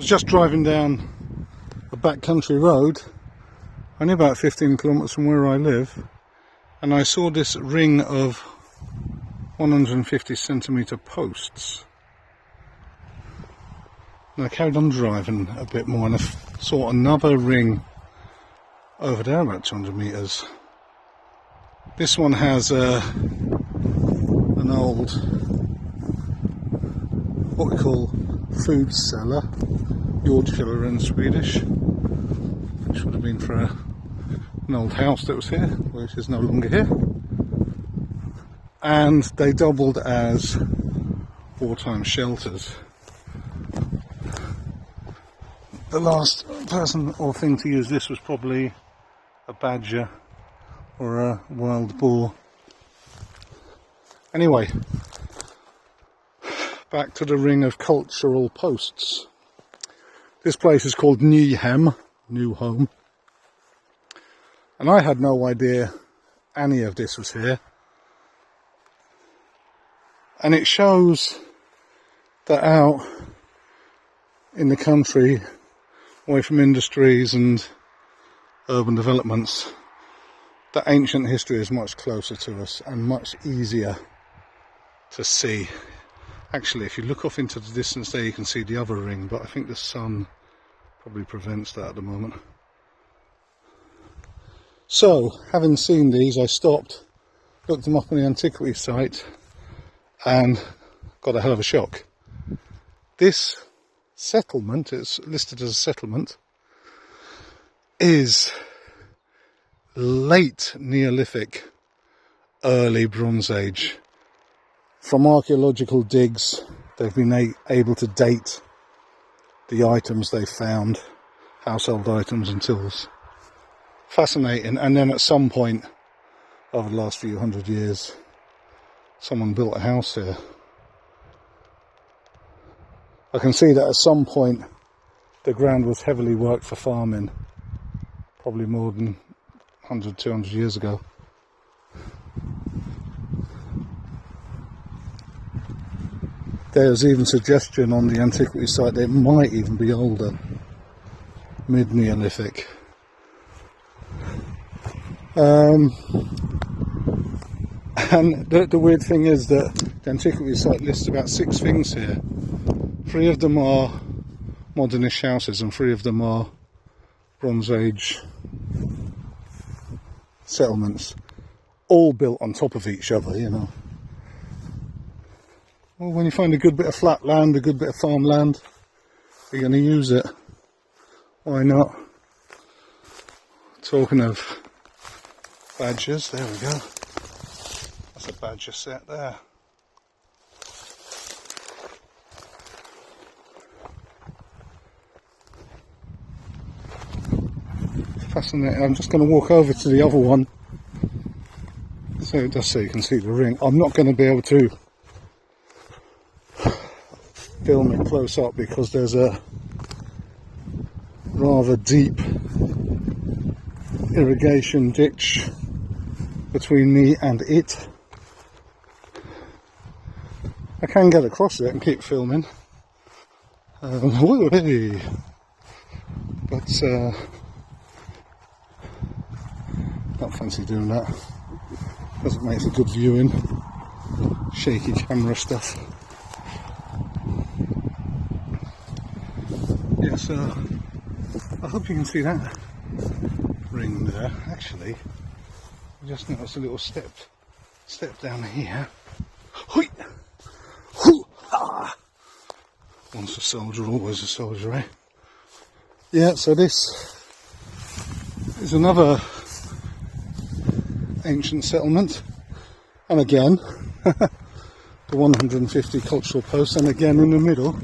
was just driving down a backcountry road, only about 15 kilometres from where I live, and I saw this ring of 150 centimetre posts. And I carried on driving a bit more and I saw another ring over there about 200 metres. This one has an old, what we call food cellar, jordkiller in Swedish, which would have been for an old house that was here, which is no longer here. And they doubled as wartime shelters. The last person or thing to use this was probably a badger or a wild boar. Anyway, back to the ring of cultural posts. This place is called Nyhem, New Home. And I had no idea any of this was here. And it shows that out in the country, away from industries and urban developments, that ancient history is much closer to us and much easier to see. Actually, if you look off into the distance there, you can see the other ring, but I think the sun probably prevents that at the moment. So, having seen these, I stopped, looked them up on the antiquity site, and got a hell of a shock. This settlement, it's listed as a settlement, is late Neolithic, early Bronze Age. From archaeological digs, they've been able to date the items they found, household items and tools. Fascinating. And then at some point, over the last few hundred years, someone built a house here. I can see that at some point the ground was heavily worked for farming, probably more than 100, 200 years ago. There's even suggestion on the antiquity site that it might even be older, mid-Neolithic. And the weird thing is that the antiquity site lists about 6 things here. 3 of them are modernish houses and 3 of them are Bronze Age settlements, all built on top of each other, you know. Well, when you find a good bit of flat land, a good bit of farmland, you're going to use it. Why not? Talking of badgers, there we go. That's a badger set there. Fascinating. I'm just going to walk over to the other one, so just so you can see the ring. I'm not going to be able to film it close up because there's a rather deep irrigation ditch between me and it. I can get across it and keep filming, but don't fancy doing that because it makes a good viewing. Shaky camera stuff. Yeah, so I hope you can see that ring there. Actually, I just noticed a little step down here. Hui! Hoo! Ah! Once a soldier, always a soldier, eh? Yeah, so this is another ancient settlement, and again the 150 cultural posts, and again in the middle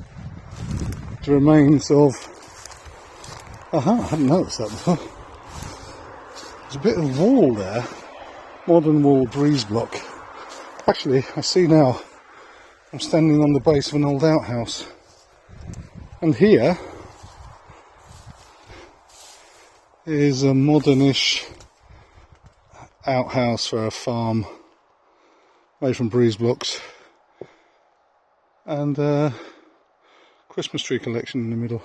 the remains of, I hadn't noticed that before, there's a bit of wall there, modern wall breeze block. Actually, I see now I'm standing on the base of an old outhouse, and here is a modernish outhouse for a farm made from breeze blocks, and Christmas tree collection in the middle.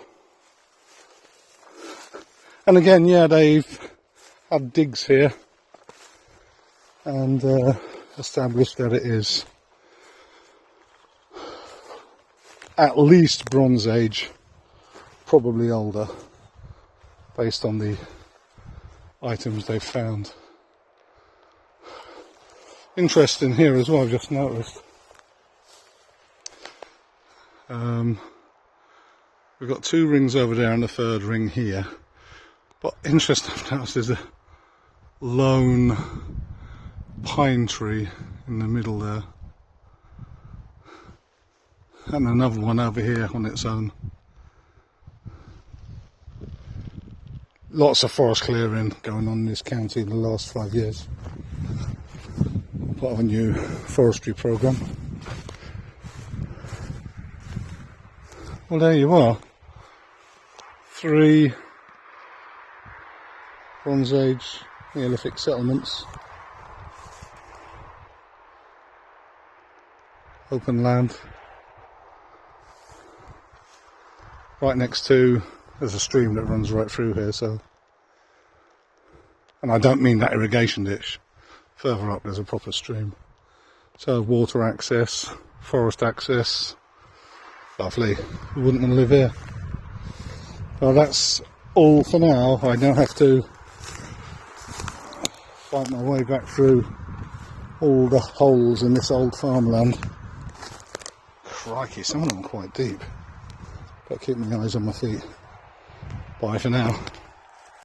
And again, yeah, they've had digs here and established that it is at least Bronze Age, probably older, based on the items they've found. Interesting here as well, I've just noticed. We've got 2 rings over there and a 3rd ring here. But interesting, I've noticed there's a lone pine tree in the middle there. And another one over here on its own. Lots of forest clearing going on in this county in the last 5 years. Part of a new forestry programme. Well, there you are. 3 Bronze Age Neolithic settlements. Open land. Right next to, there's a stream that runs right through here, so. And I don't mean that irrigation ditch. Further up there's a proper stream. So water access, forest access. Lovely. Who wouldn't want to live here? Well, that's all for now. I now have to fight my way back through all the holes in this old farmland. Crikey, some of them are quite deep. Got to keep my eyes on my feet. Bye for now.